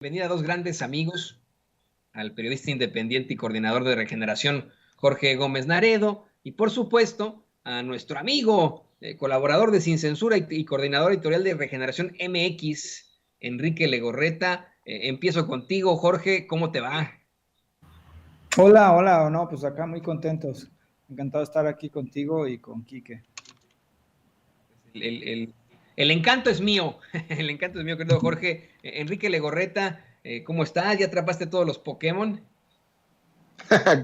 Bienvenida a dos grandes amigos, al periodista independiente y coordinador de Regeneración, Jorge Gómez Naredo, y por supuesto a nuestro amigo, colaborador de Sin Censura y coordinador editorial de Regeneración MX, Enrique Legorreta. Empiezo contigo, Jorge, ¿cómo te va? Hola, hola, no, pues acá muy contentos. Encantado de estar aquí contigo y con Quique. El, el- el- el encanto es mío, el encanto es mío, querido Jorge. Enrique Legorreta, ¿cómo estás? ¿Ya atrapaste todos los Pokémon?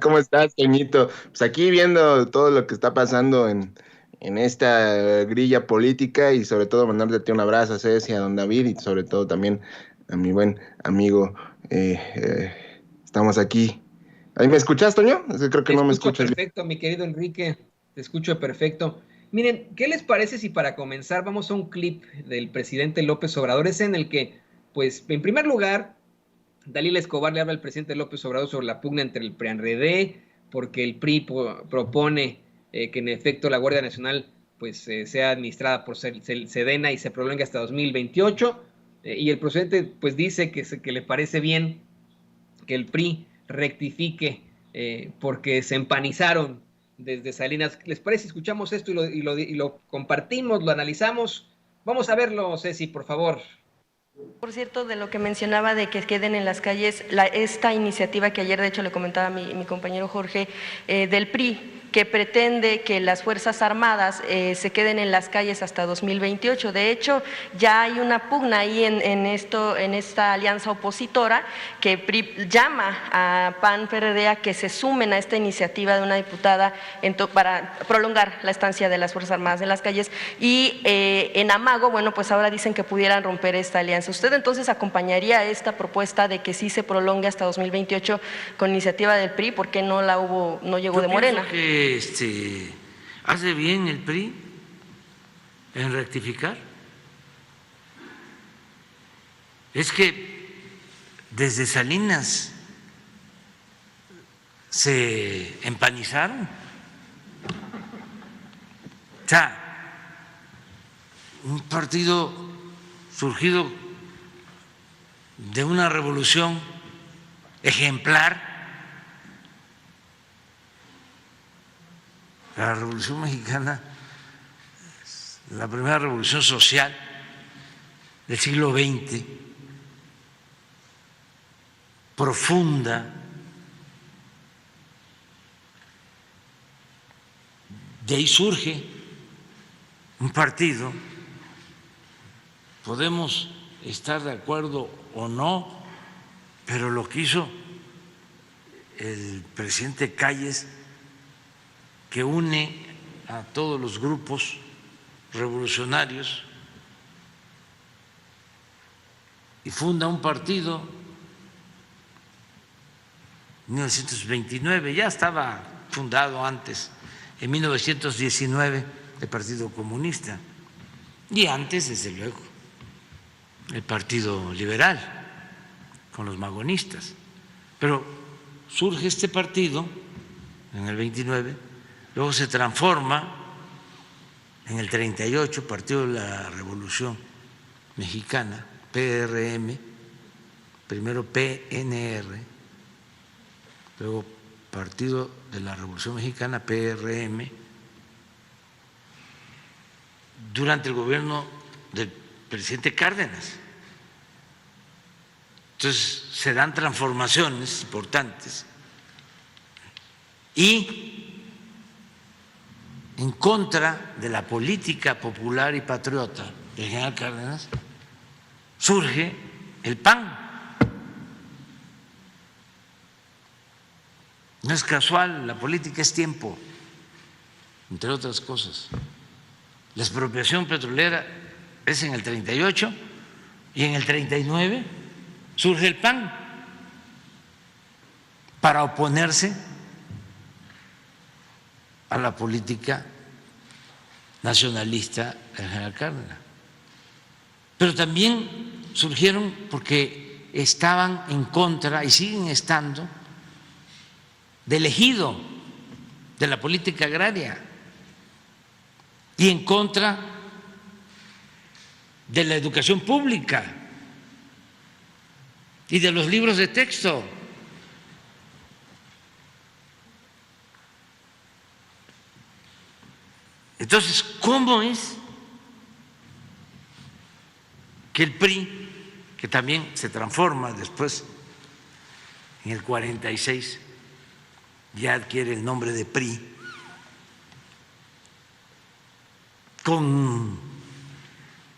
¿Cómo estás, Toñito? Pues aquí viendo todo lo que está pasando en esta grilla política y sobre todo mandarte un abrazo a Ceci, a don David y sobre todo también a mi buen amigo. Estamos aquí. ¿Ahí me escuchas, Toño? Creo que Te no me escucho escuchas bien. perfecto, mi querido Enrique. Te escucho perfecto. Miren, ¿qué les parece si para comenzar vamos a un clip del presidente López Obrador? Es en el que, pues, en primer lugar, Dalila Escobar le habla al presidente López Obrador sobre la pugna entre el PRI-PAN-RD, porque el PRI propone que en efecto la Guardia Nacional pues sea administrada por Sedena y se prolongue hasta 2028. Y el presidente pues dice que le parece bien que el PRI rectifique porque se empanizaron desde Salinas. ¿Les parece? Escuchamos esto y lo compartimos, lo analizamos. Vamos a verlo, Ceci, por favor. Por cierto, de lo que mencionaba de que queden en las calles, esta iniciativa que ayer de hecho le comentaba a mi compañero Jorge, del PRI, que pretende que las Fuerzas Armadas se queden en las calles hasta 2028. De hecho, ya hay una pugna ahí en esta alianza opositora que PRI llama a PAN-PRD a que se sumen a esta iniciativa de una diputada para prolongar la estancia de las Fuerzas Armadas en las calles y en amago, bueno, pues ahora dicen que pudieran romper esta alianza. ¿Usted entonces acompañaría esta propuesta de que sí se prolongue hasta 2028 con iniciativa del PRI? ¿Por qué no llegó de Morena? Yo pienso que hace bien el PRI en rectificar. Es que desde Salinas se empanizaron. O sea, un partido surgido de una revolución ejemplar. La Revolución Mexicana, la primera revolución social del siglo XX, profunda, de ahí surge un partido. Podemos estar de acuerdo o no, pero lo que hizo el presidente Calles, que une a todos los grupos revolucionarios y funda un partido en 1929, ya estaba fundado antes, en 1919, el Partido Comunista, y antes, desde luego, el Partido Liberal, con los magonistas. Pero surge este partido en el 29, luego se transforma en el 38, Partido de la Revolución Mexicana, PRM, primero PNR, luego Partido de la Revolución Mexicana, PRM, durante el gobierno del presidente Cárdenas. Entonces se dan transformaciones importantes y en contra de la política popular y patriota del general Cárdenas surge el PAN. No es casual, la política es tiempo, entre otras cosas. La expropiación petrolera es en el 38 y en el 39 surge el PAN para oponerse a la política nacionalista del general Cárdenas. Pero también surgieron porque estaban en contra y siguen estando del ejido, de la política agraria y en contra de la educación pública. y de los libros de texto. Entonces, ¿cómo es que el PRI, que también se transforma después en el 46, ya adquiere el nombre de PRI, con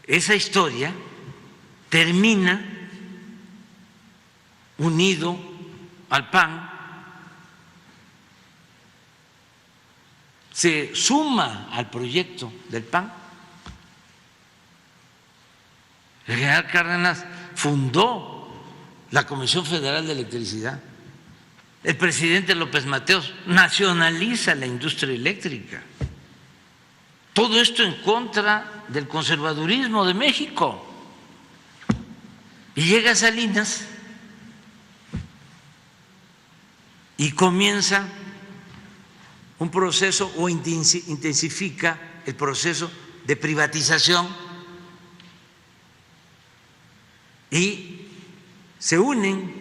esa historia termina unido al PAN, se suma al proyecto del PAN? El general Cárdenas fundó la Comisión Federal de Electricidad. El presidente López Mateos nacionaliza la industria eléctrica. Todo esto en contra del conservadurismo de México. Y llega Salinas y comienza un proceso o intensifica el proceso de privatización y se unen,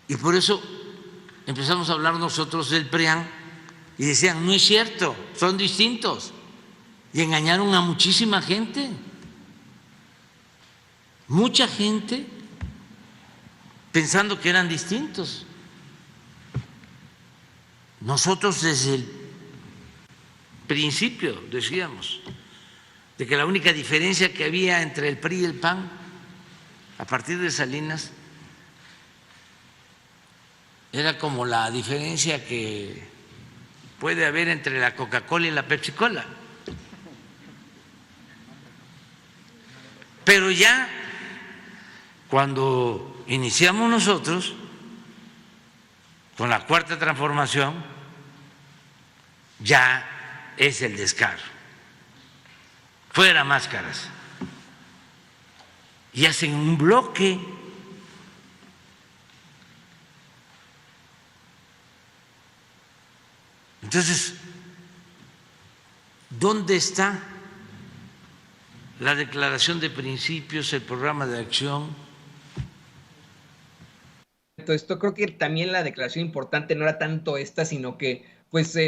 y por eso empezamos a hablar nosotros del PRIAN y decían, no es cierto, son distintos, y engañaron a muchísima gente, mucha gente pensando que eran distintos. Nosotros desde el principio decíamos de que la única diferencia que había entre el PRI y el PAN a partir de Salinas era como la diferencia que puede haber entre la Coca-Cola y la Pepsi-Cola. Pero ya cuando iniciamos nosotros con la Cuarta Transformación, ya es el descaro. Fuera máscaras. Y hacen un bloque. Entonces, ¿dónde está la declaración de principios, el programa de acción? Esto creo que también la declaración importante no era tanto esta, sino que pues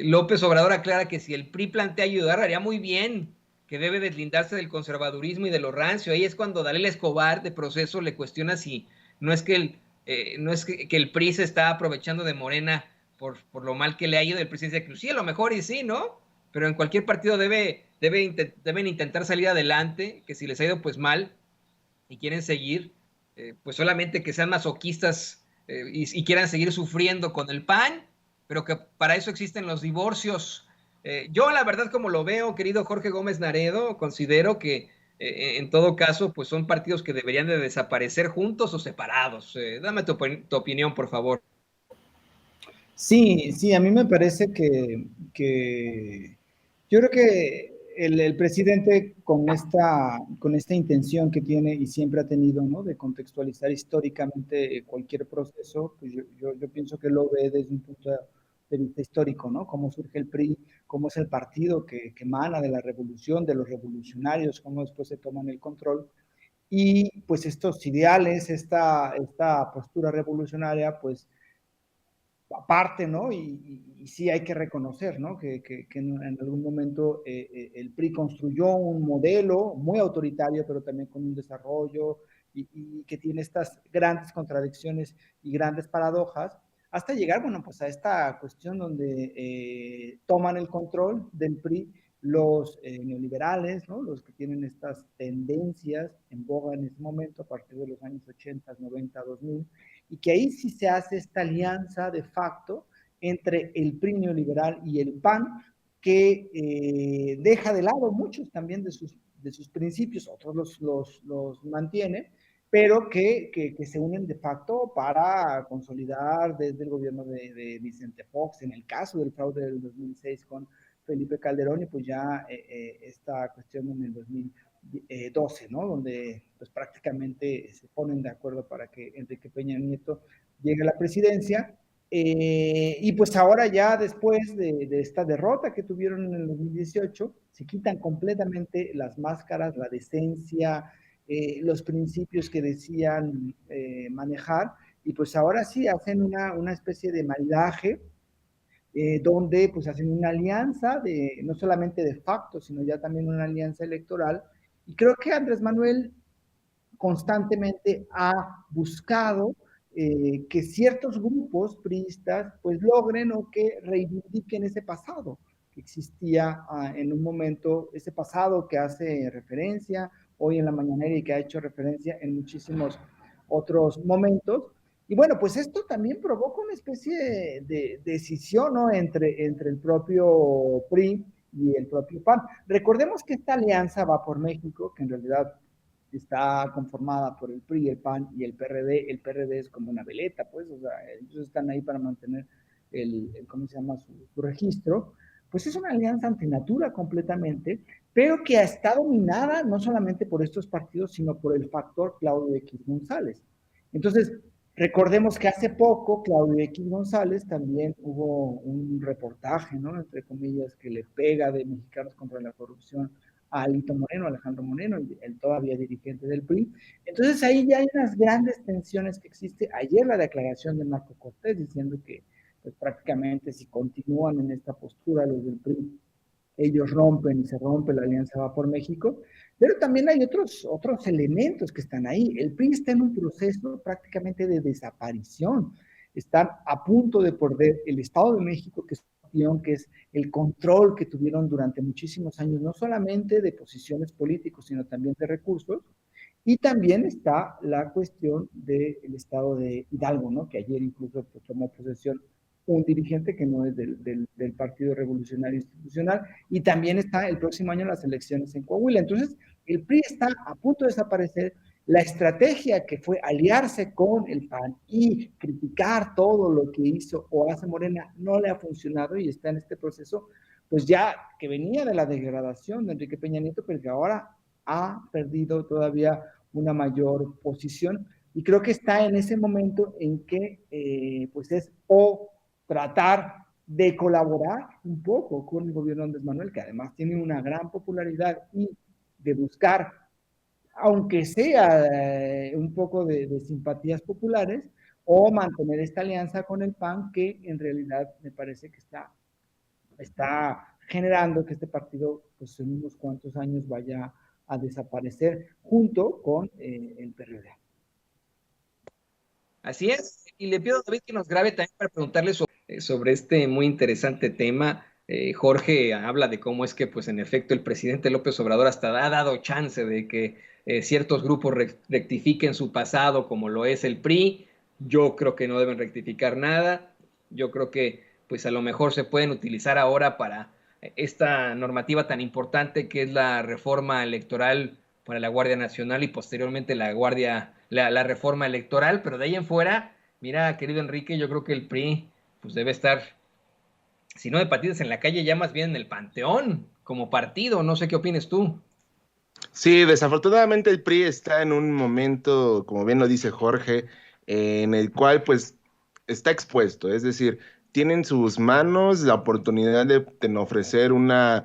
López Obrador aclara que si el PRI plantea ayudar, haría muy bien, que debe deslindarse del conservadurismo y de lo rancio. Ahí es cuando Dalila Escobar de Proceso le cuestiona si no es que el PRI se está aprovechando de Morena por lo mal que le ha ido. El presidente dice que sí, a lo mejor y sí, ¿no? Pero en cualquier partido deben intentar salir adelante, que si les ha ido pues mal y quieren seguir, pues solamente que sean masoquistas y quieran seguir sufriendo con el PAN, pero que para eso existen los divorcios. Yo la verdad, como lo veo, querido Jorge Gómez Naredo, considero que en todo caso pues son partidos que deberían de desaparecer juntos o separados. Dame tu opinión, por favor. Sí, a mí me parece que yo creo que el presidente con esta intención que tiene y siempre ha tenido, ¿no?, de contextualizar históricamente cualquier proceso, pues yo pienso que lo ve desde un punto de vista histórico, ¿no? Cómo surge el PRI, cómo es el partido que emana de la revolución, de los revolucionarios, cómo después se toman el control. Y pues estos ideales, esta postura revolucionaria, pues aparte, ¿no? Y sí hay que reconocer, ¿no?, que en algún momento el PRI construyó un modelo muy autoritario, pero también con un desarrollo y que tiene estas grandes contradicciones y grandes paradojas, hasta llegar, bueno, pues a esta cuestión donde toman el control del PRI los neoliberales, ¿no?, los que tienen estas tendencias en boga en ese momento, a partir de los años 80, 90, 2000, y que ahí sí se hace esta alianza de facto entre el PRI neoliberal y el PAN, que deja de lado muchos también de sus principios, otros los mantiene, pero que se unen de facto para consolidar desde el gobierno de Vicente Fox, en el caso del fraude del 2006 con Felipe Calderón, y pues ya esta cuestión en el 2012, ¿no?, donde pues prácticamente se ponen de acuerdo para que Enrique Peña Nieto llegue a la presidencia. Y pues ahora ya después de esta derrota que tuvieron en el 2018, se quitan completamente las máscaras, la decencia, los principios que decían manejar, y pues ahora sí hacen una especie de maridaje, donde pues hacen una alianza, no solamente de facto, sino ya también una alianza electoral. Y creo que Andrés Manuel constantemente ha buscado que ciertos grupos priistas pues logren o que reivindiquen ese pasado que existía en un momento, ese pasado que hace referencia hoy en la mañanera y que ha hecho referencia en muchísimos otros momentos. Y bueno, pues esto también provoca una especie de decisión, ¿no?, entre el propio PRI y el propio PAN. Recordemos que esta alianza Va por México, que en realidad está conformada por el PRI, el PAN y el PRD. El PRD es como una veleta, pues, o sea, ellos están ahí para mantener ¿cómo se llama?, su registro. Pues es una alianza antinatura completamente, pero que está dominada no solamente por estos partidos, sino por el factor Claudio X González. Entonces, recordemos que hace poco Claudio X González también hubo un reportaje, ¿no?, entre comillas, que le pega de Mexicanos contra la Corrupción a Alito Moreno, Alejandro Moreno, el todavía dirigente del PRI. Entonces ahí ya hay unas grandes tensiones que existe. Ayer la declaración de Marco Cortés diciendo que pues, prácticamente si continúan en esta postura los del PRI, ellos rompen y se rompe la alianza Va por México, pero también hay otros elementos que están ahí. El PRI está en un proceso prácticamente de desaparición. Están a punto de perder el Estado de México, que es el control que tuvieron durante muchísimos años, no solamente de posiciones políticas, sino también de recursos. Y también está la cuestión del Estado de Hidalgo, ¿no?, que ayer incluso pues, tomó posesión un dirigente que no es del Partido Revolucionario Institucional, y también está el próximo año las elecciones en Coahuila. Entonces, el PRI está a punto de desaparecer. La estrategia que fue aliarse con el PAN y criticar todo lo que hizo o hace Morena no le ha funcionado y está en este proceso, pues ya que venía de la degradación de Enrique Peña Nieto, pero que ahora ha perdido todavía una mayor posición. Y creo que está en ese momento en que pues es o tratar de colaborar un poco con el gobierno de Andrés Manuel, que además tiene una gran popularidad, y de buscar, aunque sea un poco de simpatías populares, o mantener esta alianza con el PAN, que en realidad me parece que está generando que este partido pues, en unos cuantos años vaya a desaparecer junto con el PRD. Así es, y le pido a David que nos grabe también para preguntarle sobre este muy interesante tema. Jorge habla de cómo es que, pues en efecto, el presidente López Obrador hasta ha dado chance de que ciertos grupos rectifiquen su pasado, como lo es el PRI. Yo creo que no deben rectificar nada. Yo creo que, pues a lo mejor se pueden utilizar ahora para esta normativa tan importante que es la reforma electoral para la Guardia Nacional y posteriormente la reforma electoral, pero de ahí en fuera, mira, querido Enrique, yo creo que el PRI pues debe estar, si no de patitas en la calle, ya más bien en el panteón como partido. No sé qué opines tú. Sí, desafortunadamente el PRI está en un momento, como bien lo dice Jorge, en el cual pues está expuesto, es decir, tienen en sus manos la oportunidad de ofrecer una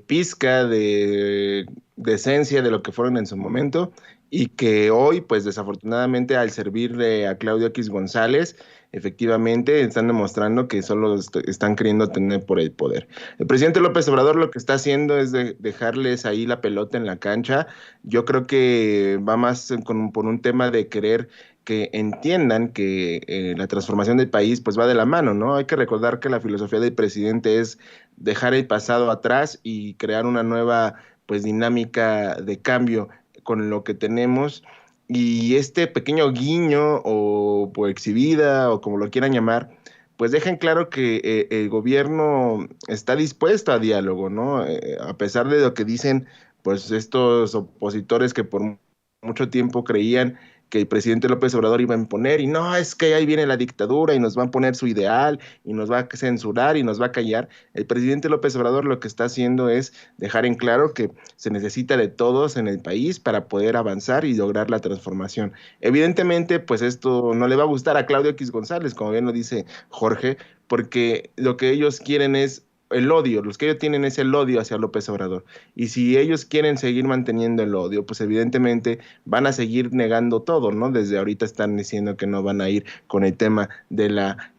pizca de esencia de lo que fueron en su momento, y que hoy pues desafortunadamente al servirle a Claudio X González, efectivamente están demostrando que solo están queriendo tener por el poder. El presidente López Obrador lo que está haciendo es dejarles ahí la pelota en la cancha. Yo creo que va más por un tema de querer que entiendan que la transformación del país pues va de la mano, ¿no? Hay que recordar que la filosofía del presidente es dejar el pasado atrás y crear una nueva pues dinámica de cambio con lo que tenemos. Y este pequeño guiño o exhibida o como lo quieran llamar, pues dejan claro que el gobierno está dispuesto a diálogo, ¿no? A pesar de lo que dicen, pues estos opositores que por mucho tiempo creían que el presidente López Obrador iba a imponer, y no, es que ahí viene la dictadura y nos va a poner su ideal y nos va a censurar y nos va a callar. El presidente López Obrador lo que está haciendo es dejar en claro que se necesita de todos en el país para poder avanzar y lograr la transformación. Evidentemente, pues esto no le va a gustar a Claudio X González, como bien lo dice Jorge, porque lo que ellos quieren es el odio, los que ellos tienen es el odio hacia López Obrador. Y si ellos quieren seguir manteniendo el odio, pues evidentemente van a seguir negando todo, ¿no? Desde ahorita están diciendo que no van a ir con el tema de la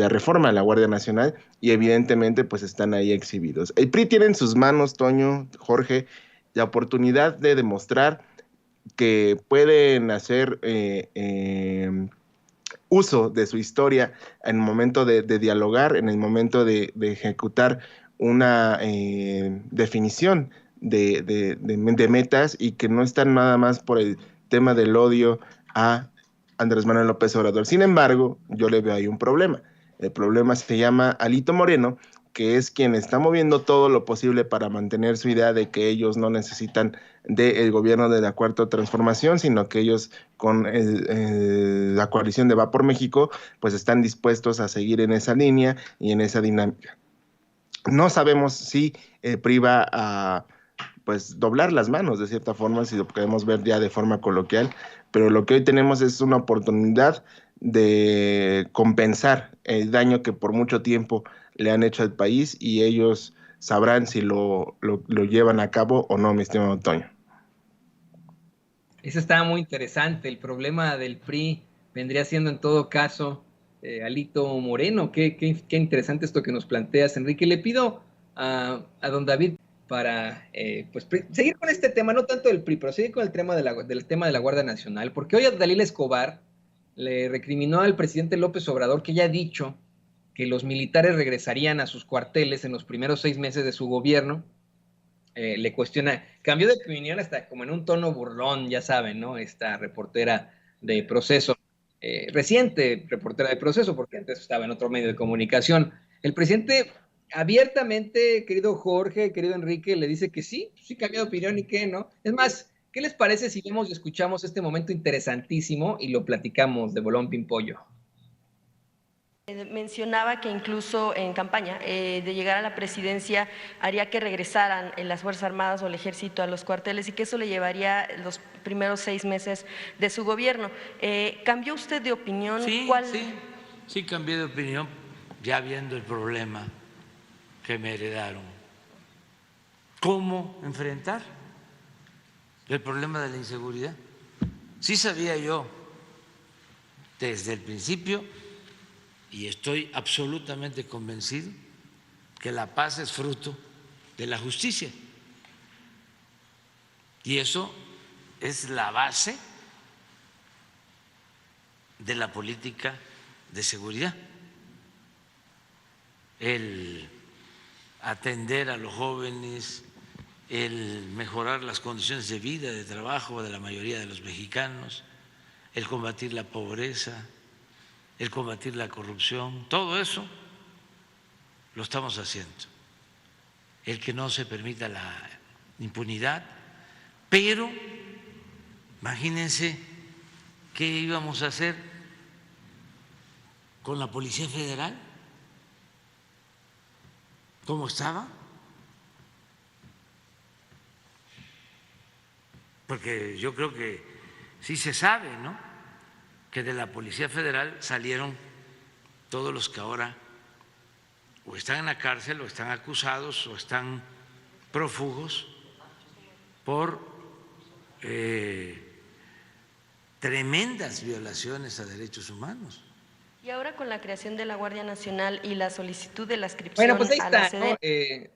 reforma a la Guardia Nacional, y evidentemente pues están ahí exhibidos. El PRI tiene en sus manos, Toño, Jorge, la oportunidad de demostrar que pueden hacer uso de su historia en el momento de dialogar, en el momento de ejecutar una definición de metas, y que no están nada más por el tema del odio a Andrés Manuel López Obrador. Sin embargo, yo le veo ahí un problema. El problema se llama Alito Moreno, que es quien está moviendo todo lo posible para mantener su idea de que ellos no necesitan del gobierno de la Cuarta Transformación, sino que ellos con la coalición de Va por México, pues están dispuestos a seguir en esa línea y en esa dinámica. No sabemos si PRI va a pues doblar las manos de cierta forma, si lo podemos ver ya de forma coloquial, pero lo que hoy tenemos es una oportunidad de compensar el daño que por mucho tiempo le han hecho al país, y ellos sabrán si lo llevan a cabo o no, mi estimado Toño. Eso estaba muy interesante. El problema del PRI vendría siendo en todo caso Alito Moreno. Qué interesante esto que nos planteas, Enrique. Le pido a don David para pues, seguir con este tema, no tanto del PRI, pero seguir con el tema del tema de la Guardia Nacional, porque hoy a Dalila Escobar le recriminó al presidente López Obrador que ya ha dicho que los militares regresarían a sus cuarteles en los primeros 6 meses de su gobierno. Le cuestiona, cambió de opinión hasta como en un tono burlón, ya saben, ¿no? Esta reportera de Proceso, reciente reportera de Proceso, porque antes estaba en otro medio de comunicación. El presidente abiertamente, querido Jorge, querido Enrique, le dice que sí cambió de opinión y que no. Es más, ¿qué les parece si vemos y escuchamos este momento interesantísimo y lo platicamos de bolón pimpollo? Mencionaba que incluso en campaña de llegar a la presidencia haría que regresaran las Fuerzas Armadas o el Ejército a los cuarteles y que eso le llevaría los primeros 6 meses de su gobierno. ¿Cambió usted de opinión? Sí, cambié de opinión ya viendo el problema que me heredaron. ¿Cómo enfrentar el problema de la inseguridad? Sí sabía yo desde el principio, y estoy absolutamente convencido, que la paz es fruto de la justicia. Y eso es la base de la política de seguridad. El atender a los jóvenes, el mejorar las condiciones de vida, de trabajo de la mayoría de los mexicanos, el combatir la pobreza, el combatir la corrupción, todo eso lo estamos haciendo. El que no se permita la impunidad, pero imagínense qué íbamos a hacer con la Policía Federal, ¿cómo estaba? Porque yo creo que sí se sabe, ¿no?, que de la Policía Federal salieron todos los que ahora o están en la cárcel o están acusados o están prófugos por tremendas violaciones a derechos humanos. Y ahora con la creación de la Guardia Nacional y la solicitud de la inscripción bueno, pues ahí a la está, ¿no? SEDEN.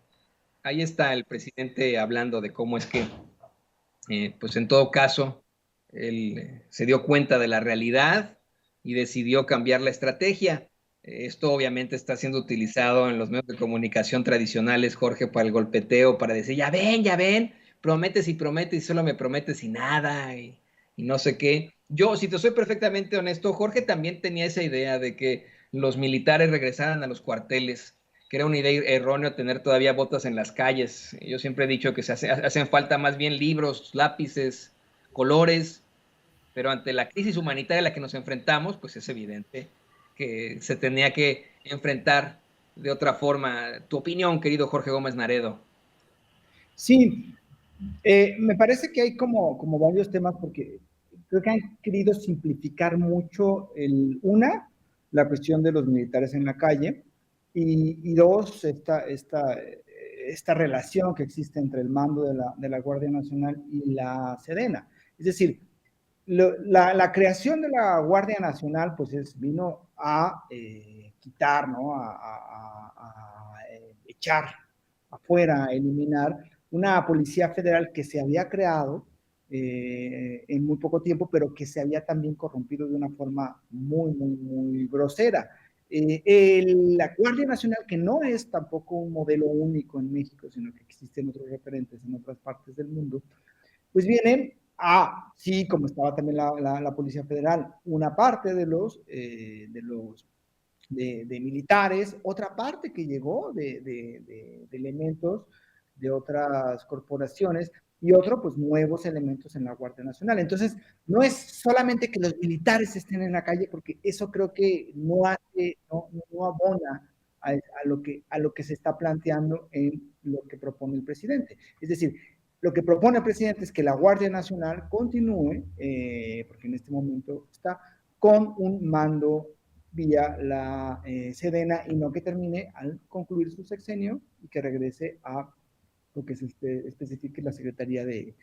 Ahí está el presidente hablando de cómo es que, pues en todo caso, él se dio cuenta de la realidad y decidió cambiar la estrategia. Esto obviamente está siendo utilizado en los medios de comunicación tradicionales, Jorge, para el golpeteo, para decir, ya ven, prometes y prometes y solo me prometes y nada, y no sé qué. Yo, si te soy perfectamente honesto, Jorge también tenía esa idea de que los militares regresaran a los cuarteles, que era una idea errónea tener todavía botas en las calles. Yo siempre he dicho que hacen falta más bien libros, lápices, colores, pero ante la crisis humanitaria a la que nos enfrentamos, pues es evidente que se tenía que enfrentar de otra forma. Tu opinión, querido Jorge Gómez Naredo. Sí, me parece que hay como varios temas, porque creo que han querido simplificar mucho la cuestión de los militares en la calle, y dos, esta relación que existe entre el mando de la Guardia Nacional y la Sedena. Es decir, la creación de la Guardia Nacional pues vino a quitar, ¿no? A echar afuera, a eliminar una policía federal que se había creado en muy poco tiempo, pero que se había también corrompido de una forma muy grosera. La Guardia Nacional, que no es tampoco un modelo único en México, sino que existen otros referentes en otras partes del mundo, pues vienen sí, como estaba también la Policía Federal, una parte de militares, otra parte que llegó de elementos de otras corporaciones, y otro, pues nuevos elementos en la Guardia Nacional. Entonces, no es solamente que los militares estén en la calle, porque eso creo que no abona a lo que se está planteando en lo que propone el presidente. Es decir, lo que propone el presidente es que la Guardia Nacional continúe, porque en este momento está con un mando vía la Sedena, y no que termine al concluir su sexenio y que regrese a lo que se especifique la Secretaría de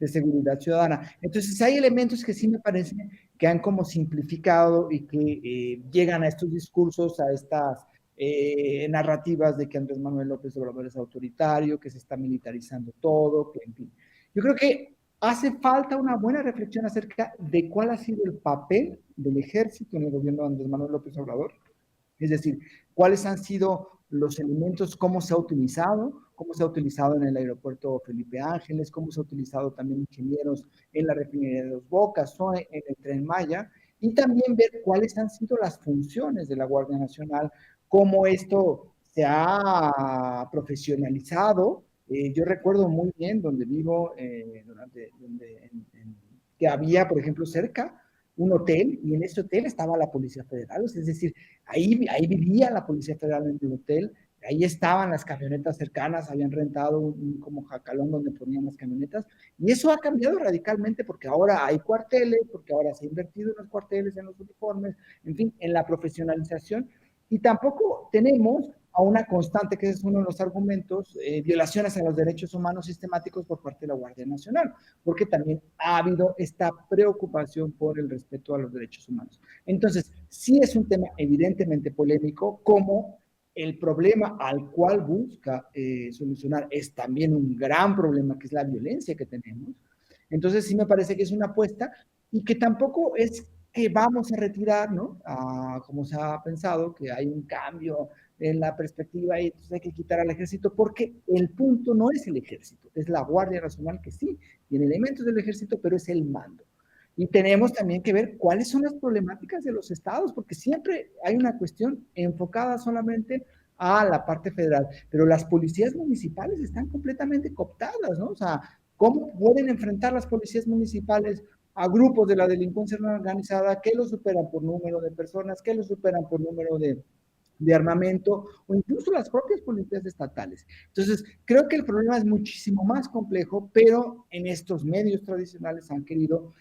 Seguridad Ciudadana. Entonces hay elementos que sí me parece que han como simplificado y que llegan a estos discursos, a estas narrativas de que Andrés Manuel López Obrador es autoritario, que se está militarizando todo, que en fin. Yo creo que hace falta una buena reflexión acerca de cuál ha sido el papel del ejército en el gobierno de Andrés Manuel López Obrador. Es decir, cuáles han sido los elementos, cómo se ha utilizado en el aeropuerto Felipe Ángeles, cómo se ha utilizado también ingenieros en la refinería de Dos Bocas o en el Tren Maya, y también ver cuáles han sido las funciones de la Guardia Nacional, cómo esto se ha profesionalizado. Yo recuerdo muy bien donde vivo, que había, por ejemplo, cerca un hotel, y en ese hotel estaba la Policía Federal, es decir, ahí vivía la Policía Federal en el hotel, ahí estaban las camionetas cercanas, habían rentado un como jacalón donde ponían las camionetas, y eso ha cambiado radicalmente porque ahora hay cuarteles, porque ahora se ha invertido en los cuarteles, en los uniformes, en fin, en la profesionalización, y tampoco tenemos a una constante, que es uno de los argumentos, violaciones a los derechos humanos sistemáticos por parte de la Guardia Nacional, porque también ha habido esta preocupación por el respeto a los derechos humanos. Entonces, sí es un tema evidentemente polémico, como el problema al cual busca solucionar es también un gran problema, que es la violencia que tenemos. Entonces, sí me parece que es una apuesta, y que tampoco es que vamos a retirar, ¿no? Como se ha pensado, que hay un cambio en la perspectiva y entonces hay que quitar al ejército, porque el punto no es el ejército, es la Guardia Nacional, que sí tiene elementos del ejército, pero es el mando. Y tenemos también que ver cuáles son las problemáticas de los estados, porque siempre hay una cuestión enfocada solamente a la parte federal, pero las policías municipales están completamente cooptadas, ¿no? O sea, ¿cómo pueden enfrentar las policías municipales a grupos de la delincuencia organizada que los superan por número de personas, que los superan por número de armamento, o incluso las propias policías estatales? Entonces, creo que el problema es muchísimo más complejo, pero en estos medios tradicionales han querido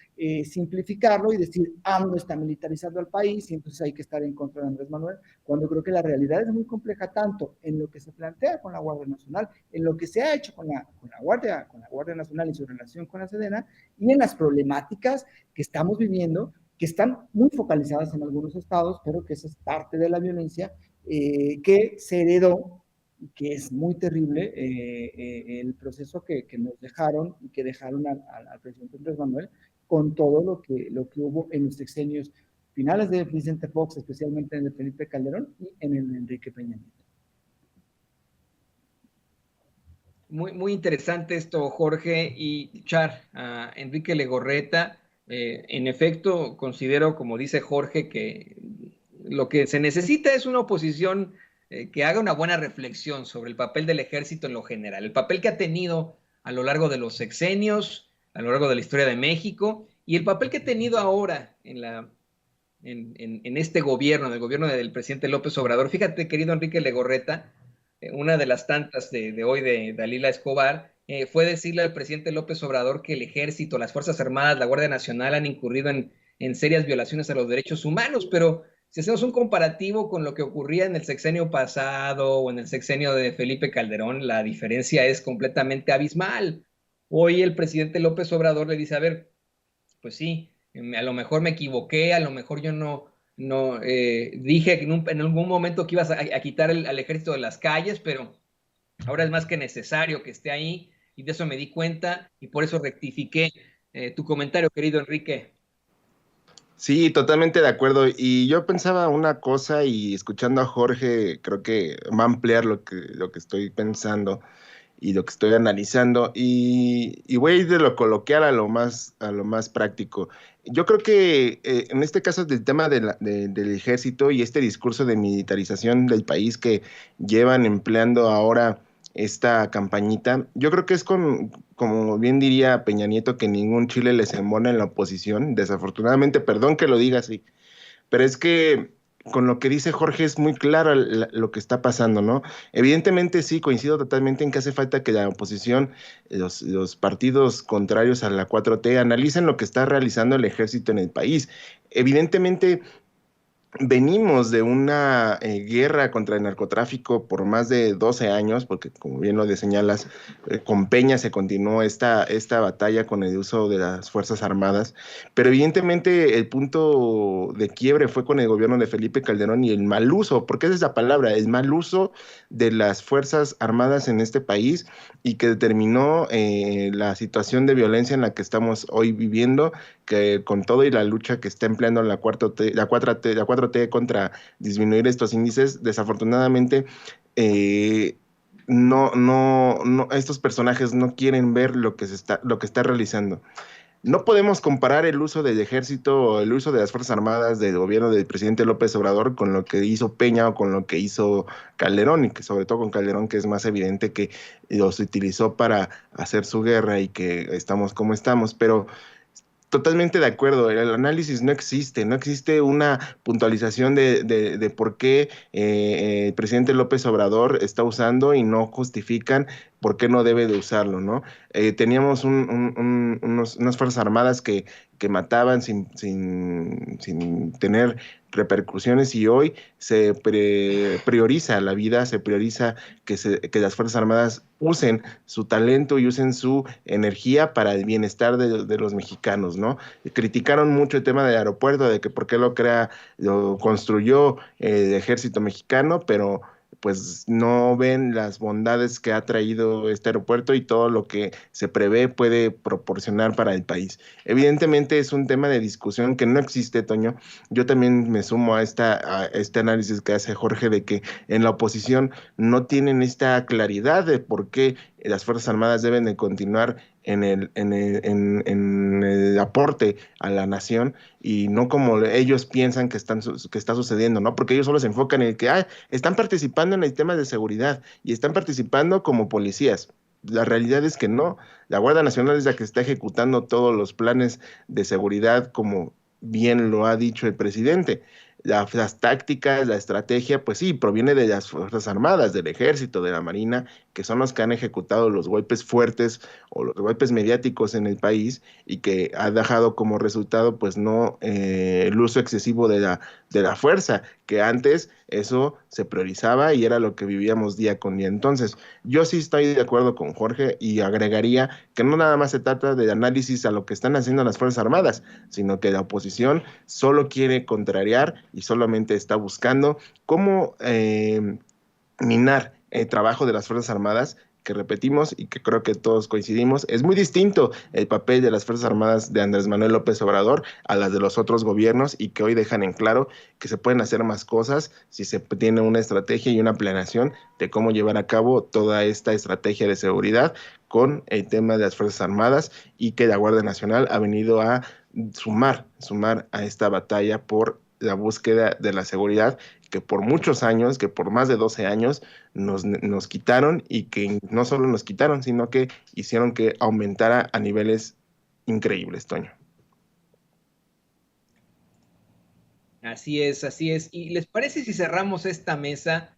simplificarlo y decir, AMLO está militarizando al país y entonces hay que estar en contra de Andrés Manuel, cuando creo que la realidad es muy compleja, tanto en lo que se plantea con la Guardia Nacional, en lo que se ha hecho con la Guardia Nacional y su relación con la Sedena, y en las problemáticas que estamos viviendo, que están muy focalizadas en algunos estados, pero que esa es parte de la violencia que se heredó, y que es muy terrible, el proceso que nos dejaron y que dejaron al presidente Andrés Manuel, con todo lo que hubo en los sexenios finales de Vicente Fox, especialmente en el Felipe Calderón y en el Enrique Peña Nieto. Muy interesante esto, Jorge. Y Char, Enrique Legorreta, en efecto, considero, como dice Jorge, que lo que se necesita es una oposición que haga una buena reflexión sobre el papel del ejército en lo general, el papel que ha tenido a lo largo de los sexenios, a lo largo de la historia de México, Y el papel que he tenido ahora en este gobierno, en el gobierno del presidente López Obrador, fíjate, querido Enrique Legorreta, una de las tantas de hoy de Dalila Escobar, fue decirle al presidente López Obrador que el ejército, las Fuerzas Armadas, la Guardia Nacional han incurrido en serias violaciones a los derechos humanos, pero si hacemos un comparativo con lo que ocurría en el sexenio pasado o en el sexenio de Felipe Calderón, la diferencia es completamente abismal. Hoy el presidente López Obrador le dice, a ver, pues sí, a lo mejor me equivoqué, a lo mejor yo no dije en algún momento que ibas a quitar al ejército de las calles, pero ahora es más que necesario que esté ahí y de eso me di cuenta y por eso rectifiqué tu comentario, querido Enrique. Sí, totalmente de acuerdo. Y yo pensaba una cosa y escuchando a Jorge, creo que va a ampliar lo que estoy pensando y lo que estoy analizando. Y voy a ir de lo coloquial a lo más práctico. Yo creo que en este caso del tema del ejército y este discurso de militarización del país que llevan empleando ahora esta campañita, yo creo que es como bien diría Peña Nieto, que ningún chile les embona en la oposición, desafortunadamente, perdón que lo diga así, pero es que con lo que dice Jorge es muy claro lo que está pasando, ¿no? Evidentemente sí, coincido totalmente en que hace falta que la oposición, los partidos contrarios a la 4T, analicen lo que está realizando el ejército en el país. Evidentemente venimos de una guerra contra el narcotráfico por más de 12 años, porque como bien lo señalas, con Peña se continuó esta batalla con el uso de las Fuerzas Armadas, pero evidentemente el punto de quiebre fue con el gobierno de Felipe Calderón y el mal uso, porque esa es la palabra, el mal uso de las Fuerzas Armadas en este país y que determinó la situación de violencia en la que estamos hoy viviendo, que con todo y la lucha que está empleando la 4T contra disminuir estos índices, desafortunadamente estos personajes no quieren ver lo que está realizando. No podemos comparar el uso del ejército o el uso de las Fuerzas Armadas del gobierno del presidente López Obrador con lo que hizo Peña o con lo que hizo Calderón, y que sobre todo con Calderón, que es más evidente que los utilizó para hacer su guerra y que estamos como estamos, pero totalmente de acuerdo, el análisis no existe una puntualización de por qué el presidente López Obrador está usando y no justifican por qué no debe de usarlo, ¿no? Teníamos unas Fuerzas Armadas que mataban sin tener repercusiones y hoy se prioriza la vida, se prioriza que las Fuerzas Armadas usen su talento y usen su energía para el bienestar de los mexicanos, ¿no? Criticaron mucho el tema del aeropuerto, de que por qué lo construyó el ejército mexicano, pero pues no ven las bondades que ha traído este aeropuerto y todo lo que se prevé puede proporcionar para el país. Evidentemente es un tema de discusión que no existe, Toño. Yo también me sumo a este análisis que hace Jorge de que en la oposición no tienen esta claridad de por qué las Fuerzas Armadas deben de continuar en el aporte a la nación y no como ellos piensan que está sucediendo, ¿no? Porque ellos solo se enfocan en el que están participando en el tema de seguridad y están participando como policías. La realidad es que no. La Guardia Nacional es la que está ejecutando todos los planes de seguridad, como bien lo ha dicho el presidente. Las tácticas, la estrategia, pues sí, proviene de las Fuerzas Armadas, del Ejército, de la Marina, que son los que han ejecutado los golpes fuertes o los golpes mediáticos en el país y que ha dejado como resultado, pues no el uso excesivo de la fuerza, que antes eso se priorizaba y era lo que vivíamos día con día. Entonces, yo sí estoy de acuerdo con Jorge y agregaría que no nada más se trata de análisis a lo que están haciendo las Fuerzas Armadas, sino que la oposición solo quiere contrariar y solamente está buscando cómo minar el trabajo de las Fuerzas Armadas, que repetimos y que creo que todos coincidimos, es muy distinto el papel de las Fuerzas Armadas de Andrés Manuel López Obrador a las de los otros gobiernos y que hoy dejan en claro que se pueden hacer más cosas si se tiene una estrategia y una planeación de cómo llevar a cabo toda esta estrategia de seguridad con el tema de las Fuerzas Armadas y que la Guardia Nacional ha venido a sumar a esta batalla por la búsqueda de la seguridad que por muchos años, que por más de 12 años nos quitaron y que no solo nos quitaron, sino que hicieron que aumentara a niveles increíbles, Toño. Así es, así es. ¿Y les parece si cerramos esta mesa?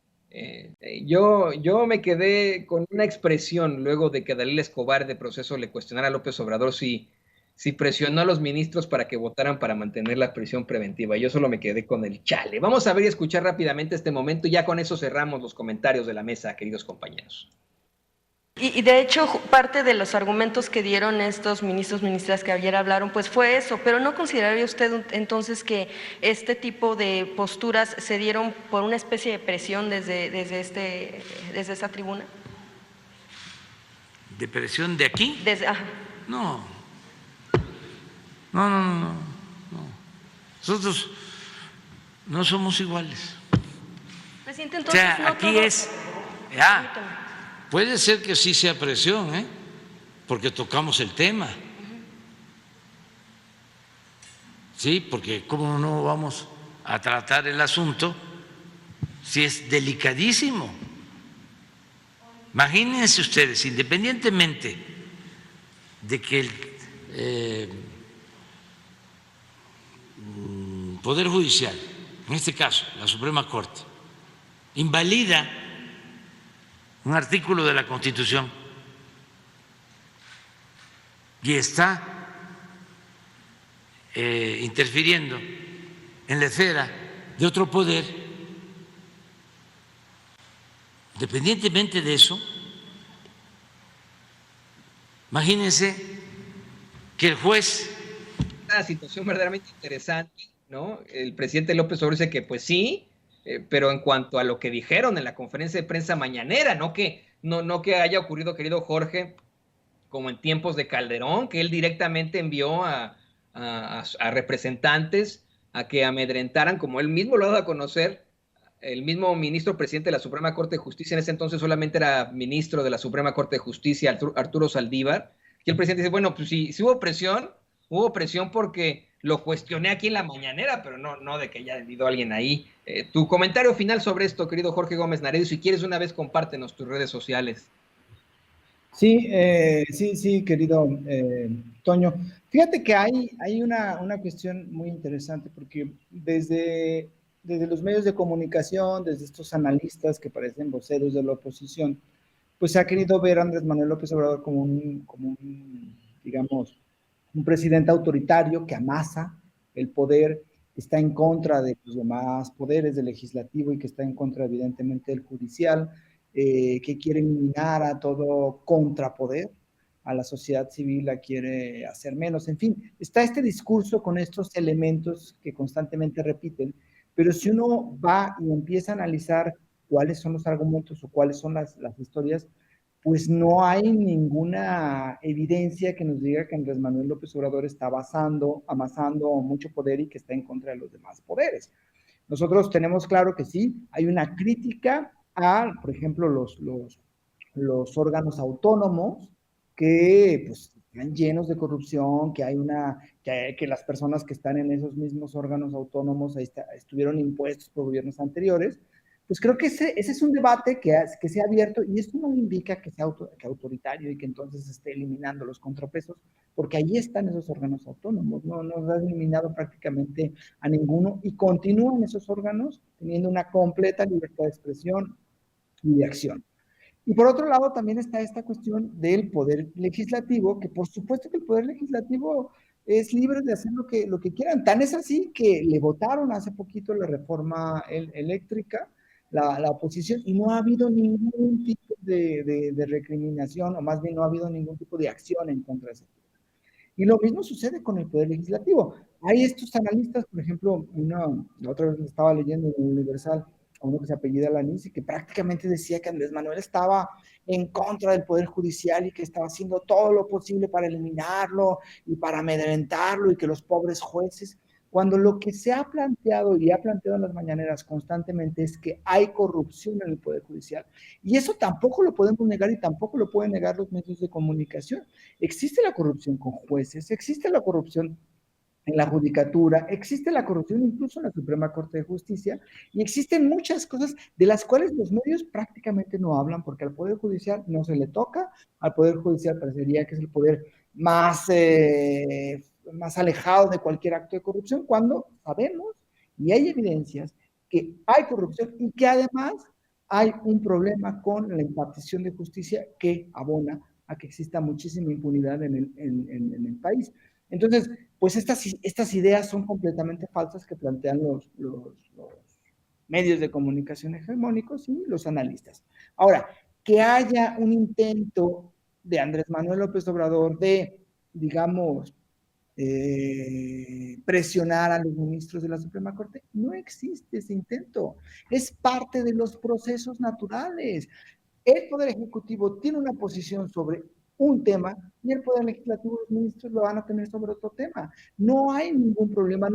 Yo me quedé con una expresión luego de que Dalila Escobar de Proceso le cuestionara a López Obrador si presionó a los ministros para que votaran para mantener la prisión preventiva. Yo solo me quedé con el chale. Vamos a ver y escuchar rápidamente este momento y ya con eso cerramos los comentarios de la mesa, queridos compañeros. Y de hecho, parte de los argumentos que dieron estos ministros, ministras que ayer hablaron, pues fue eso, pero ¿no consideraría usted entonces que este tipo de posturas se dieron por una especie de presión desde esta tribuna? ¿De presión de aquí? Ajá. No. Nosotros no somos iguales. Presidente, entonces, o sea, no aquí todo... es... puede ser que sí sea presión, porque tocamos el tema. Sí, porque cómo no vamos a tratar el asunto si es delicadísimo. Imagínense ustedes, independientemente de que el Poder Judicial, en este caso la Suprema Corte, invalida un artículo de la Constitución y está interfiriendo en la esfera de otro poder, independientemente de eso, imagínense que el juez... Una situación verdaderamente interesante, ¿no? El presidente López Obrador dice que pues sí, pero en cuanto a lo que dijeron en la conferencia de prensa mañanera, no que haya ocurrido, querido Jorge, como en tiempos de Calderón, que él directamente envió a representantes a que amedrentaran, como él mismo lo ha dado a conocer, el mismo ministro presidente de la Suprema Corte de Justicia, en ese entonces solamente era ministro de la Suprema Corte de Justicia, Arturo Saldívar, y el presidente dice, bueno, pues si hubo presión porque lo cuestioné aquí en la mañanera, pero no de que haya habido alguien ahí. Tu comentario final sobre esto, querido Jorge Gómez Naredo, si quieres una vez compártenos tus redes sociales. Sí, sí, querido Toño. Fíjate que hay una cuestión muy interesante porque desde los medios de comunicación, desde estos analistas que parecen voceros de la oposición, pues se ha querido ver a Andrés Manuel López Obrador como un, digamos, un presidente autoritario que amasa el poder, que está en contra de los demás poderes del legislativo y que está en contra, evidentemente, del judicial, que quiere eliminar a todo contrapoder, a la sociedad civil la quiere hacer menos. En fin, está este discurso con estos elementos que constantemente repiten, pero si uno va y empieza a analizar cuáles son los argumentos o cuáles son las historias, pues no hay ninguna evidencia que nos diga que Andrés Manuel López Obrador está amasando mucho poder y que está en contra de los demás poderes. Nosotros tenemos claro que sí, hay una crítica a, por ejemplo, los órganos autónomos que pues, están llenos de corrupción, que las personas que están en esos mismos órganos autónomos estuvieron impuestos por gobiernos anteriores. Pues creo que ese es un debate que se ha abierto y esto no indica que sea que autoritario y que entonces esté eliminando los contrapesos, porque ahí están esos órganos autónomos, no nos ha eliminado prácticamente a ninguno y continúan esos órganos teniendo una completa libertad de expresión y de acción. Y por otro lado también está esta cuestión del poder legislativo, que por supuesto que el poder legislativo es libre de hacer lo que quieran. Tan es así que le votaron hace poquito la reforma eléctrica, la oposición, y no ha habido ningún tipo de recriminación, o más bien no ha habido ningún tipo de acción en contra de ese poder. Y lo mismo sucede con el poder legislativo. Hay estos analistas, por ejemplo, la otra vez estaba leyendo en el Universal a uno que se apellida Lanisi, que prácticamente decía que Andrés Manuel estaba en contra del Poder Judicial y que estaba haciendo todo lo posible para eliminarlo y para amedrentarlo y que los pobres jueces, cuando lo que se ha planteado y ha planteado en las mañaneras constantemente es que hay corrupción en el Poder Judicial. Y eso tampoco lo podemos negar y tampoco lo pueden negar los medios de comunicación. Existe la corrupción con jueces, existe la corrupción en la judicatura, existe la corrupción incluso en la Suprema Corte de Justicia y existen muchas cosas de las cuales los medios prácticamente no hablan porque al Poder Judicial no se le toca, al Poder Judicial parecería que es el poder más alejado de cualquier acto de corrupción, cuando sabemos y hay evidencias que hay corrupción y que además hay un problema con la impartición de justicia que abona a que exista muchísima impunidad en el país. Entonces, pues estas ideas son completamente falsas que plantean los medios de comunicación hegemónicos y los analistas. Ahora, que haya un intento de Andrés Manuel López Obrador de, digamos, presionar a los ministros de la Suprema Corte, no existe ese intento. Es parte de los procesos naturales. El Poder Ejecutivo tiene una posición sobre un tema y el Poder Legislativo, los ministros lo van a tener sobre otro tema. No hay ningún problema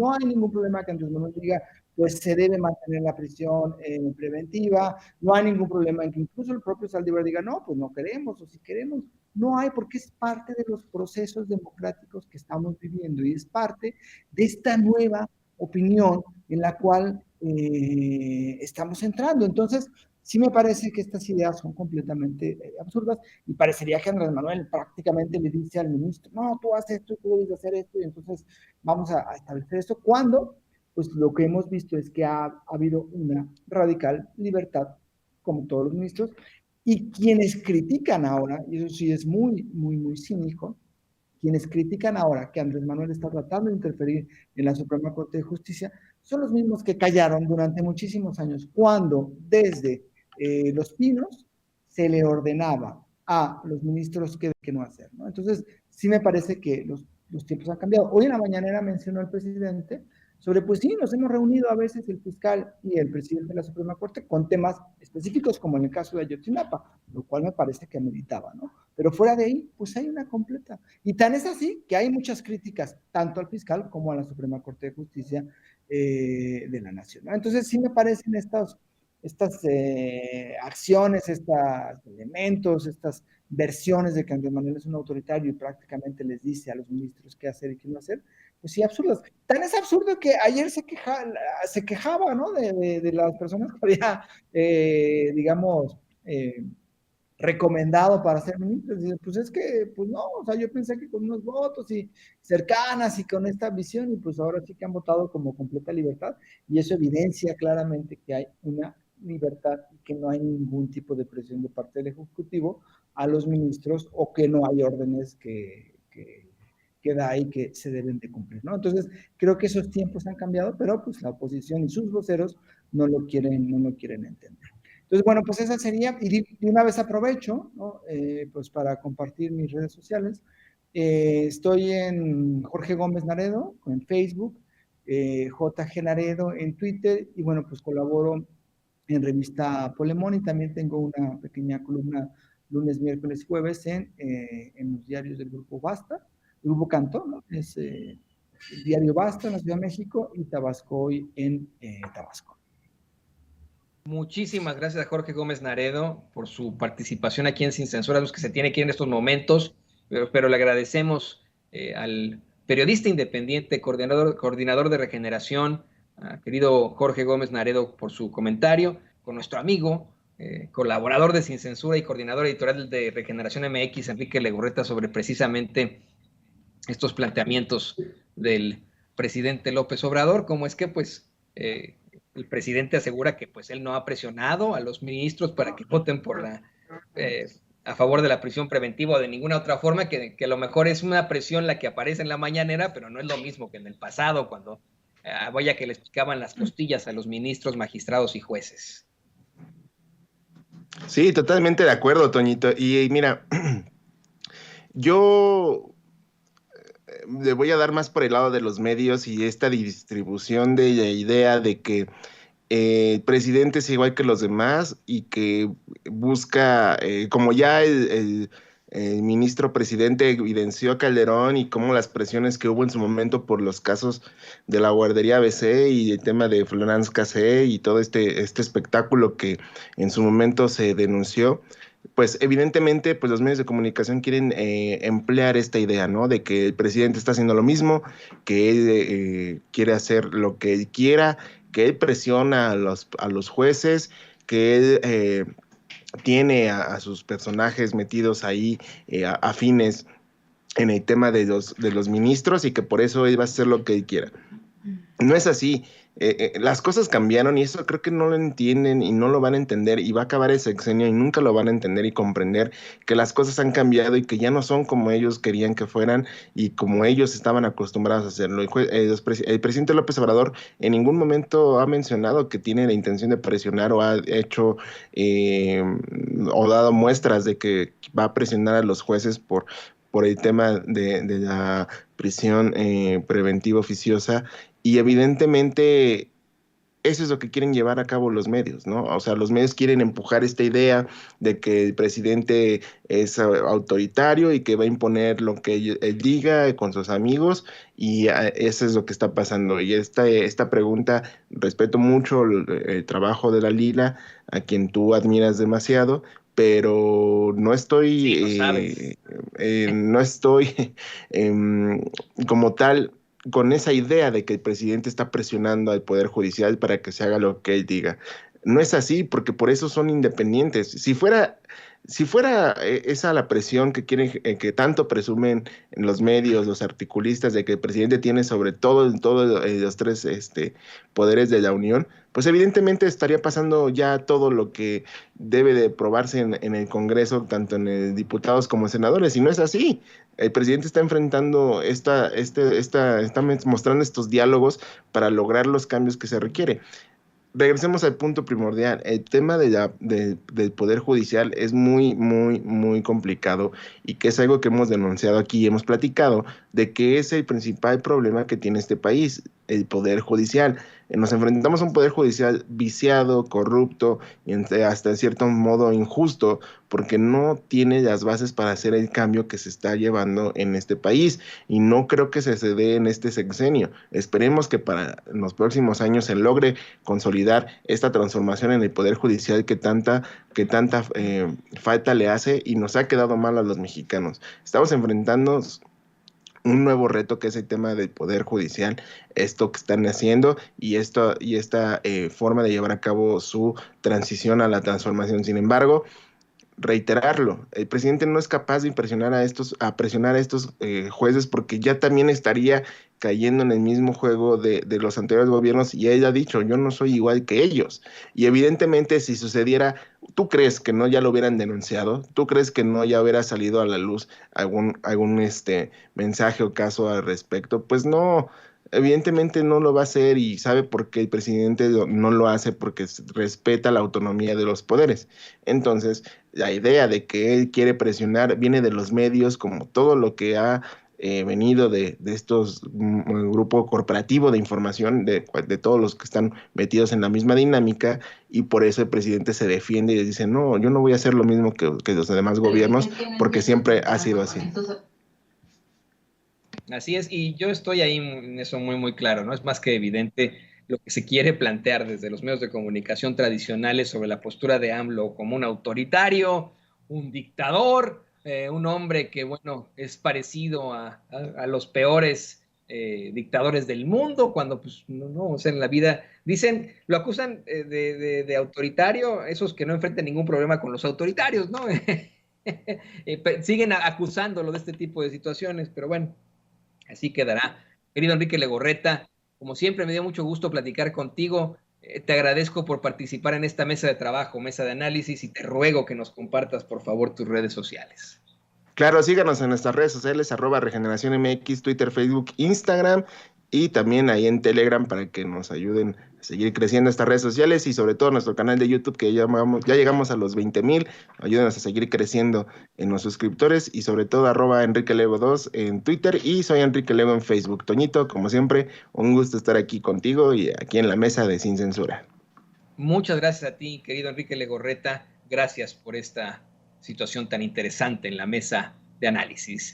que Andrés Manuel diga, pues se debe mantener la prisión preventiva, no hay ningún problema en que incluso el propio Saldívar diga, no, pues no queremos, o si queremos, no hay, porque es parte de los procesos democráticos que estamos viviendo y es parte de esta nueva opinión en la cual estamos entrando. Entonces, sí me parece que estas ideas son completamente absurdas y parecería que Andrés Manuel prácticamente le dice al ministro, no, tú haces esto, tú debes hacer esto, y entonces vamos a establecer esto, cuando pues lo que hemos visto es que ha habido una radical libertad, como todos los ministros, y quienes critican ahora, y eso sí es muy, muy, muy cínico, quienes critican ahora que Andrés Manuel está tratando de interferir en la Suprema Corte de Justicia, son los mismos que callaron durante muchísimos años, cuando desde Los Pinos se le ordenaba a los ministros que no hacer, ¿no? Entonces, sí me parece que los tiempos han cambiado. Hoy en la mañanera mencionó el presidente sobre, pues sí, nos hemos reunido a veces el fiscal y el presidente de la Suprema Corte con temas específicos, como en el caso de Ayotzinapa, lo cual me parece que ameritaba, ¿no? Pero fuera de ahí, pues hay una completa. Y tan es así que hay muchas críticas, tanto al fiscal como a la Suprema Corte de Justicia de la Nación, ¿no? Entonces, sí me parecen estas acciones, estos elementos, estas versiones de que Andrés Manuel es un autoritario y prácticamente les dice a los ministros qué hacer y qué no hacer, pues sí, absurdas. Tan es absurdo que ayer se quejaba, ¿no? De las personas que había, digamos, recomendado para ser ministro. Dice, pues es que, pues no, o sea, yo pensé que con unos votos y cercanas y con esta visión, y pues ahora sí que han votado como completa libertad, y eso evidencia claramente que hay una libertad y que no hay ningún tipo de presión de parte del Ejecutivo a los ministros, o que no hay órdenes que da y que se deben de cumplir, ¿no? Entonces, creo que esos tiempos han cambiado, pero pues la oposición y sus voceros no lo quieren entender. Entonces, bueno, pues esa sería, y de una vez aprovecho, ¿no? Pues para compartir mis redes sociales. Estoy en Jorge Gómez Naredo, en Facebook, JG Naredo en Twitter, y bueno, pues colaboro en revista Polemón, y también tengo una pequeña columna lunes, miércoles, jueves en los diarios del Grupo Basta, el Grupo Canto, ¿no? Es el diario Basta en la Ciudad de México y Tabasco Hoy en Tabasco. Muchísimas gracias a Jorge Gómez Naredo por su participación aquí en Sin Censura, los que se tiene que ir en estos momentos, pero le agradecemos al periodista independiente, coordinador de Regeneración, querido Jorge Gómez Naredo, por su comentario, con nuestro amigo, colaborador de Sin Censura y coordinador editorial de Regeneración MX, Enrique Legorreta, sobre precisamente estos planteamientos del presidente López Obrador, como es que pues el presidente asegura que pues él no ha presionado a los ministros para que voten por a favor de la prisión preventiva o de ninguna otra forma, que a lo mejor es una presión la que aparece en la mañanera, pero no es lo mismo que en el pasado, cuando vaya que les picaban las costillas a los ministros, magistrados y jueces. Sí, totalmente de acuerdo, Toñito. Y mira, yo le voy a dar más por el lado de los medios y esta distribución de la idea de que el presidente es igual que los demás y que busca, como ya el ministro presidente evidenció a Calderón y como las presiones que hubo en su momento por los casos de la guardería ABC y el tema de Florence Cassé y todo este espectáculo que en su momento se denunció, pues evidentemente pues los medios de comunicación quieren emplear esta idea, ¿no? De que el presidente está haciendo lo mismo, que él quiere hacer lo que él quiera, que él presiona a los jueces, que él tiene a sus personajes metidos ahí afines en el tema de los ministros y que por eso él va a hacer lo que él quiera. No es así. Las cosas cambiaron y eso creo que no lo entienden y no lo van a entender y va a acabar el sexenio y nunca lo van a entender y comprender que las cosas han cambiado y que ya no son como ellos querían que fueran y como ellos estaban acostumbrados a hacerlo. El presidente López Obrador en ningún momento ha mencionado que tiene la intención de presionar o ha hecho eh, o dado muestras de que va a presionar a los jueces por el tema de la prisión preventiva oficiosa y evidentemente eso es lo que quieren llevar a cabo los medios, ¿no? O sea, los medios quieren empujar esta idea de que el presidente es autoritario y que va a imponer lo que él diga con sus amigos y eso es lo que está pasando. Y esta pregunta, respeto mucho el trabajo de la Lila, a quien tú admiras demasiado, pero no estoy, Sí, lo sabes. no estoy como tal con esa idea de que el presidente está presionando al Poder Judicial para que se haga lo que él diga. No es así, porque por eso son independientes. Si fuera esa la presión que quieren, que tanto presumen en los medios, los articulistas, de que el presidente tiene sobre todos los tres poderes de la Unión, pues evidentemente estaría pasando ya todo lo que debe de probarse en el Congreso, tanto en el diputados como senadores, y no es así. El presidente está enfrentando está mostrando estos diálogos para lograr los cambios que se requiere. Regresemos al punto primordial. El tema del Poder Judicial es muy, muy, muy complicado y que es algo que hemos denunciado aquí y hemos platicado de que es el principal problema que tiene este país, el Poder Judicial. Nos enfrentamos a un Poder Judicial viciado, corrupto y hasta en cierto modo injusto, porque no tiene las bases para hacer el cambio que se está llevando en este país y no creo que se dé en este sexenio. Esperemos que para los próximos años se logre consolidar esta transformación en el Poder Judicial que tanta falta le hace y nos ha quedado mal a los mexicanos. Estamos enfrentando un nuevo reto que es el tema del Poder Judicial, esto que están haciendo y esta forma de llevar a cabo su transición a la transformación. Sin embargo, reiterarlo, el presidente no es capaz de presionar a estos jueces porque ya también estaría cayendo en el mismo juego de los anteriores gobiernos y él ha dicho, yo no soy igual que ellos. Y evidentemente si sucediera, ¿tú crees que no ya lo hubieran denunciado? ¿Tú crees que no ya hubiera salido a la luz algún mensaje o caso al respecto? Pues no. Evidentemente no lo va a hacer y sabe por qué el presidente no lo hace porque respeta la autonomía de los poderes. Entonces, la idea de que él quiere presionar viene de los medios, como todo lo que ha venido de estos grupo corporativo de información, de todos los que están metidos en la misma dinámica, y por eso el presidente se defiende y dice, no, yo no voy a hacer lo mismo que los demás gobiernos, porque siempre ha sido así. Así es, y yo estoy ahí en eso muy, muy claro, ¿no? Es más que evidente lo que se quiere plantear desde los medios de comunicación tradicionales sobre la postura de AMLO como un autoritario, un dictador, un hombre que, bueno, es parecido a los peores dictadores del mundo, cuando, pues, no, o sea, en la vida, dicen, lo acusan de autoritario, esos que no enfrentan ningún problema con los autoritarios, ¿no? Siguen acusándolo de este tipo de situaciones, pero bueno. Así quedará. Querido Enrique Legorreta, como siempre me dio mucho gusto platicar contigo. Te agradezco por participar en esta mesa de trabajo, mesa de análisis, y te ruego que nos compartas, por favor, tus redes sociales. Claro, síganos en nuestras redes sociales, @Regeneración MX, Twitter, Facebook, Instagram y también ahí en Telegram para que nos ayuden a seguir creciendo estas redes sociales y sobre todo nuestro canal de YouTube que ya llegamos a los 20,000, ayúdenos a seguir creciendo en los suscriptores y sobre todo @EnriqueLego2 en Twitter y soy Enrique Lego en Facebook. Toñito, como siempre, un gusto estar aquí contigo y aquí en la mesa de Sin Censura. Muchas gracias a ti, querido Enrique Legorreta. Gracias por esta situación tan interesante en la mesa de análisis.